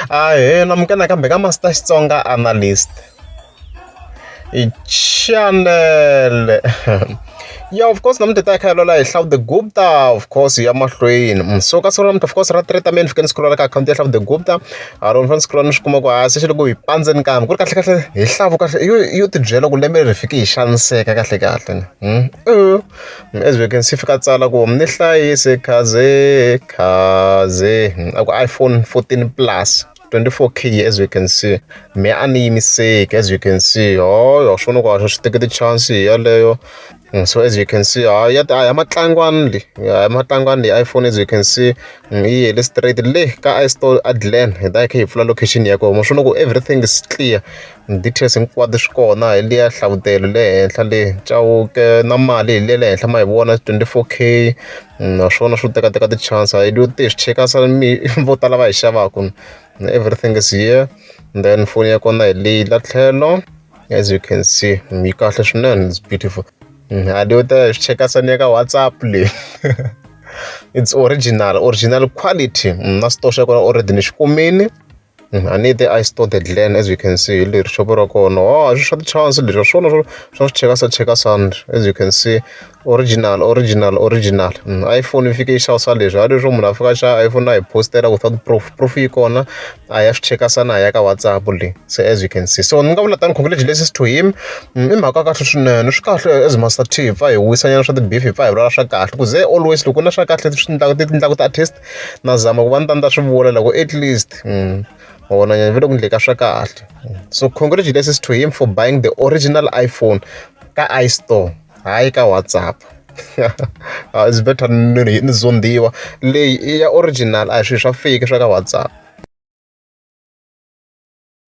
namukela kambe ka Master Xitsonga Analyst channel. Yeah, of course, nam tita khayelo la hi Hlavu the Gupta, of course, ya mahlweni. So ka solo of course ra treatment fikeni scroll ka account ya Hlavu the Gupta. A ro fan scroll ni xikuma ku hasi xi loko hi pandzeni kami. Ku ri kahle kahle hi Hlavu kahle yo ti byela ku lembe ri fiki hi xaniseka kahle kahle. As we can see fika tsala ku ni hlayise khaze aku iPhone 14 Plus 24K, as you can see. Me ani mistake, as you can see. Oh, swo no ku take the chance yaleyo. So as you can see, ya matlangwana iPhone, as you can see, yi illustrate le ka iStore Adlen. Da ke hi pfula location ya kona. Swo no ku everything is clear. Details hinkwato swi kona hi liya hlavutelo le henhla le Chauke na mali hi le henhla ma hi vona 24K. Naswona swo teka ti chance hi lo ti swi cheka sa mi vo tala va hi xavaku. Everything is here. And then phone ya kona hi leyi la tlhelo, as you can see. Yi kahle swinene, it's beautiful. I do the check us on your WhatsApp. It's original quality. Not to show already nishkumini. I need the iStore Adlen, as you can see. Little shopper no, I shot the chance. Little show check us on, as you can see. Original. iPhone if you show salary. I don't know if iPhone I posted without proof corner. I have check us on Ayaka WhatsApp. So as you can see. So congratulations to him. As Master Chief, I wish I the beef if I Russia cat. Because they always look on a shakat test. Nazama one than that at least. So congratulations to him for buying the original iPhone ka iStore, hayi ka WhatsApp. It's better ni zondiwa leyi ya original a swi swa fake swa ka WhatsApp.